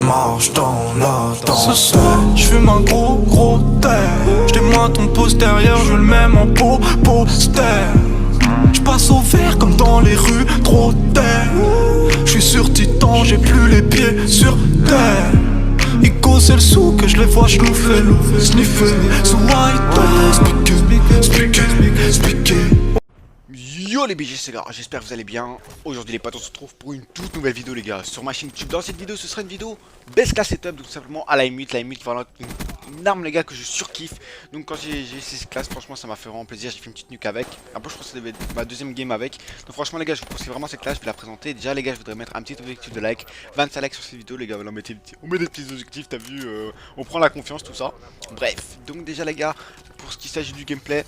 marche dans la danse. Ce soir, j'fume un gros terre. J'démoins ton postérieur, je le mets en poster. J'passe au vert comme dans les rues, trop terre. J'suis sur Titan, j'ai plus les pieds sur terre. Ico c'est le sou que je les vois schnouffer, sniffer. Sous white, speaker. Yo les BG, c'est Gara, j'espère que vous allez bien. Aujourd'hui les potes, on se retrouve pour une toute nouvelle vidéo les gars sur ma chaîne YouTube. Dans cette vidéo ce sera une vidéo best class setup, donc tout simplement à la M8 voilà, une arme les gars que je surkiffe. Donc quand j'ai essayé cette classe, franchement ça m'a fait vraiment plaisir, j'ai fait une petite nuque avec. Après je pense que ça devait être ma deuxième game avec. Donc franchement les gars, je vous conseille vraiment cette classe, je vais la présenter. Déjà les gars, je voudrais mettre un petit objectif de like, 25 likes sur cette vidéo les gars, voilà, on met des petits objectifs, t'as vu, on prend la confiance, tout ça. Bref, donc déjà les gars, pour ce qui s'agit du gameplay,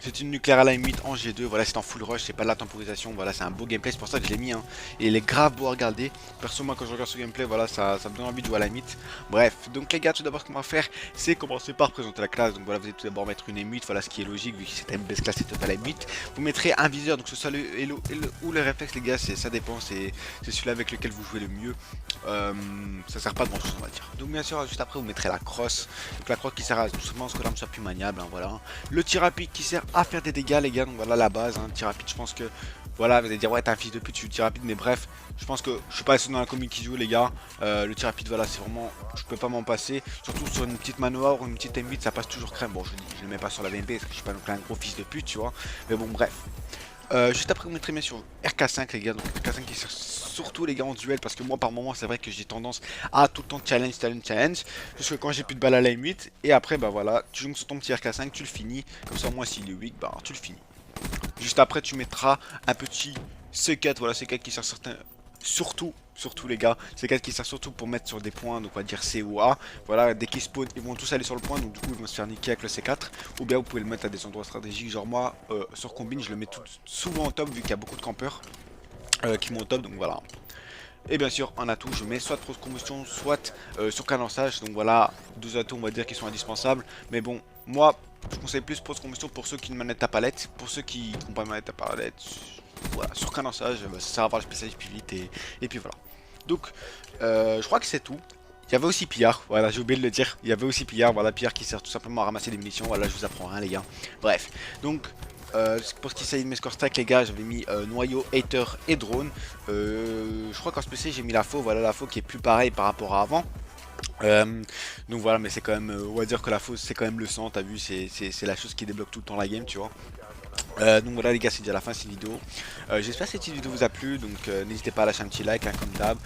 c'est une nucléaire à la M8 en G2, voilà, c'est en full rush, c'est pas de la temporisation, voilà, c'est un beau gameplay, c'est pour ça que je l'ai mis, hein. Et il est grave beau à regarder. Perso, moi quand je regarde ce gameplay, voilà, ça me donne envie de jouer à la M8. Bref, donc les gars, tout d'abord ce qu'on va faire, c'est commencer par présenter la classe. Donc voilà, vous allez tout d'abord mettre une M8, voilà ce qui est logique, vu que c'est une best class setup à la M8. Vous mettrez un viseur, donc que ce soit le Hello ou le réflexe, les gars, ça dépend, c'est celui-là avec lequel vous jouez le mieux. Ça sert pas de grand chose, on va dire. Donc bien sûr, juste après, vous mettrez la crosse. Donc la crosse qui sert à tout simplement ce que l'arme soit plus maniable, hein, voilà. Le tir rapide qui sert à faire des dégâts les gars, donc voilà la base, hein, tir rapide. Je pense que voilà, vous allez dire ouais t'es un fils de pute, tu tir rapide, mais bref, je pense que je suis pas seul dans la commune qui joue les gars. Le tir rapide, voilà, c'est vraiment, je peux pas m'en passer, surtout sur une petite manoir ou une petite M8, ça passe toujours crème. Bon, je le mets pas sur la VMP parce que je suis pas non plus un gros fils de pute, tu vois, mais bon bref. Juste après, vous mettrez bien sur RK5 les gars, donc RK5 qui sert surtout les gars en duel, parce que moi par moment c'est vrai que j'ai tendance à tout le temps challenge, jusque quand j'ai plus de balles à la M8, et après bah voilà, tu joues sur ton petit RK5, tu le finis, comme ça moi s'il est weak, bah tu le finis. Juste après tu mettras un petit C4, voilà C4 qui sert surtout les gars, C4 qui sert surtout pour mettre sur des points, donc on va dire C ou A, voilà, dès qu'ils spawn ils vont tous aller sur le point, donc du coup ils vont se faire niquer avec le C4, ou bien vous pouvez le mettre à des endroits stratégiques, genre moi sur combine je le mets souvent en top vu qu'il y a beaucoup de campeurs qui montent au top, donc voilà. Et bien sûr en atout je mets soit pro combustion, soit sur cadençage, donc voilà, deux atouts on va dire qui sont indispensables, mais bon moi je conseille plus pro combustion pour ceux qui ont une manette à palette, pour ceux qui n'ont pas de manette à palette, voilà, sur cadençage ça sert à avoir le spécialiste plus vite, et puis voilà. Donc je crois que c'est tout. Il y avait aussi Pillard, voilà, j'ai oublié de le dire, il y avait aussi Pillard, voilà, Pillard qui sert tout simplement à ramasser des munitions, voilà, je vous apprends rien les gars. Bref, donc pour ce qui s'agit de mes score stack les gars, j'avais mis noyau, hater et drone. Je crois qu'en spécial j'ai mis la faux, voilà la faux qui est plus pareil par rapport à avant. Donc voilà, mais c'est quand même, on va dire que la fausse c'est quand même le sang, t'as vu, c'est la chose qui débloque tout le temps la game, tu vois. Donc voilà les gars, c'est déjà la fin de cette vidéo. J'espère que cette vidéo vous a plu, donc n'hésitez pas à lâcher un petit like, hein, comme d'hab,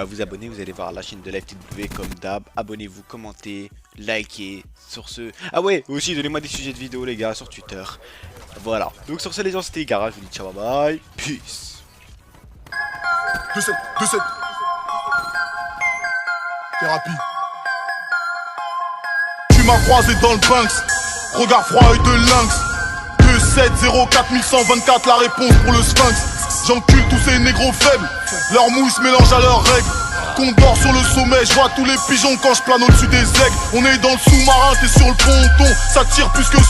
vous abonner, vous allez voir la chaîne de LiveTW comme d'hab, abonnez-vous, commentez, likez, sur ce... Ah ouais, aussi donnez-moi des sujets de vidéo les gars sur Twitter. Voilà, donc sur ce les gens c'était Gara, je vous dis ciao bye bye, peace. 2-7, 2-7. Thérapie. Tu m'as croisé dans le Banks, regard froid œil de lynx. 2-7-0-4124, la réponse pour le Sphinx. J'encule tous ces négros faibles, leur mouille se mélange à leurs règles. Condor sur le sommet, je vois tous les pigeons quand je plane au-dessus des aigles. On est dans le sous-marin, t'es sur le ponton, ça tire plus que